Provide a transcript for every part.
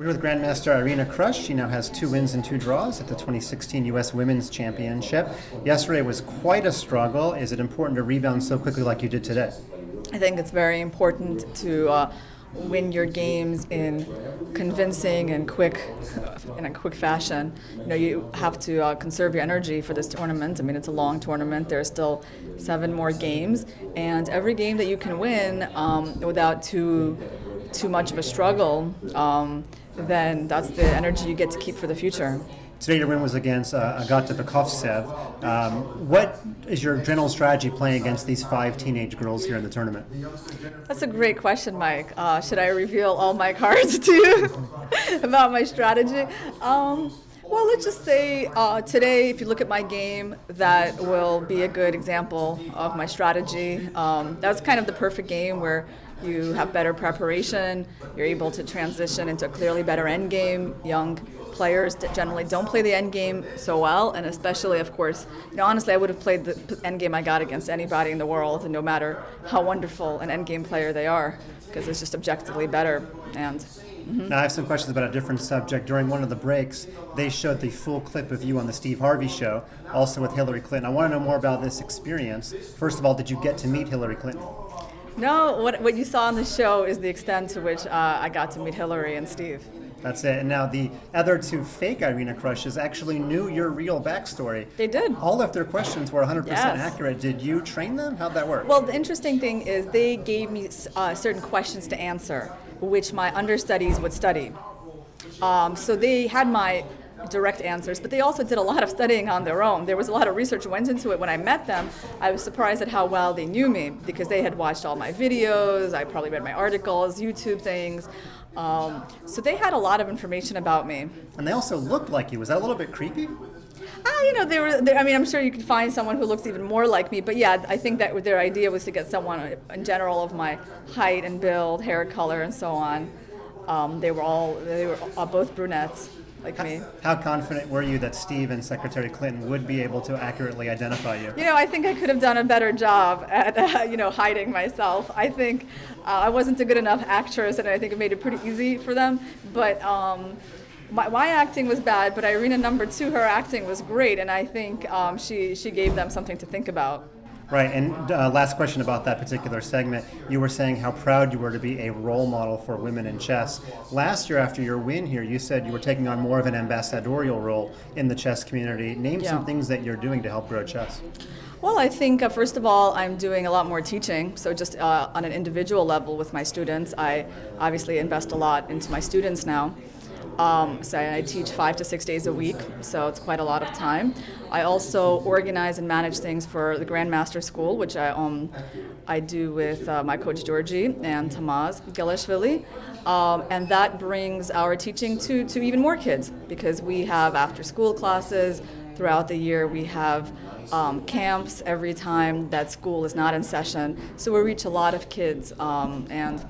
We're with Grandmaster Irina Krush. She now has 2 wins and 2 draws at the 2016 U.S. Women's Championship. Yesterday was quite a struggle. Is it important to rebound so quickly like you did today? I think it's very important to win your games in convincing and in a quick fashion. You know, you have to conserve your energy for this tournament. I mean, it's a long tournament. There's still 7 more games, and every game that you can win without too much of a struggle, then that's the energy you get to keep for the future. Today your win was against Agata Bekovtsev. What is your general strategy playing against these 5 teenage girls here in the tournament? That's a great question, Mike. Should I reveal all my cards to you about my strategy? Well, let's just say today, if you look at my game, that will be a good example of my strategy. That's kind of the perfect game where you have better preparation, you're able to transition into a clearly better end game. Young players that generally don't play the end game so well, and especially, of course, honestly, I would have played the end game I got against anybody in the world, and no matter how wonderful an end game player they are, because it's just objectively better. And Now I have some questions about a different subject. During one of the breaks, they showed the full clip of you on the Steve Harvey show, also with Hillary Clinton. I want to know more about this experience. First of all, did you get to meet Hillary Clinton? No, what you saw on the show is the extent to which I got to meet Hillary and Steve. That's it. And now the other 2 fake Irina Krushes actually knew your real backstory. They did. All of their questions were 100% Yes. accurate. Did you train them? How'd that work? Well, the interesting thing is they gave me certain questions to answer, which my understudies would study. So they had my direct answers, but they also did a lot of studying on their own. There was a lot of research went into it. When I met them, I was surprised at how well they knew me, because they had watched all my videos, I probably read my articles, YouTube things. So they had a lot of information about me. And they also looked like you. Was that a little bit creepy? I mean, I'm sure you could find someone who looks even more like me, but yeah, I think that their idea was to get someone in general of my height and build, hair color, and so on. They were both brunettes, like me. How confident were you that Steve and Secretary Clinton would be able to accurately identify you? I think I could have done a better job at, hiding myself. I think I wasn't a good enough actress, and I think it made it pretty easy for them. But my acting was bad, but Irina number 2, her acting was great, and I think she gave them something to think about. Right, and last question about that particular segment. You were saying how proud you were to be a role model for women in chess. Last year, after your win here, you said you were taking on more of an ambassadorial role in the chess community. Name some things that you're doing to help grow chess. Well, I think, first of all, I'm doing a lot more teaching. So just on an individual level with my students, I obviously invest a lot into my students now. So I teach 5 to 6 days a week, so it's quite a lot of time. I also organize and manage things for the Grandmaster School, which I do with my coach Georgie and Tamaz Gilashvili, and that brings our teaching to even more kids, because we have after-school classes throughout the year. We have camps every time that school is not in session, so we reach a lot of kids, and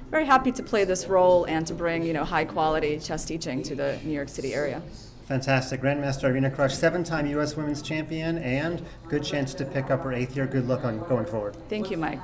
very happy to play this role and to bring high-quality chess teaching to the New York City area. Fantastic. Grandmaster Irina Krush, 7-time U.S. Women's Champion, and good chance to pick up her 8th year. Good luck on going forward. Thank you, Mike.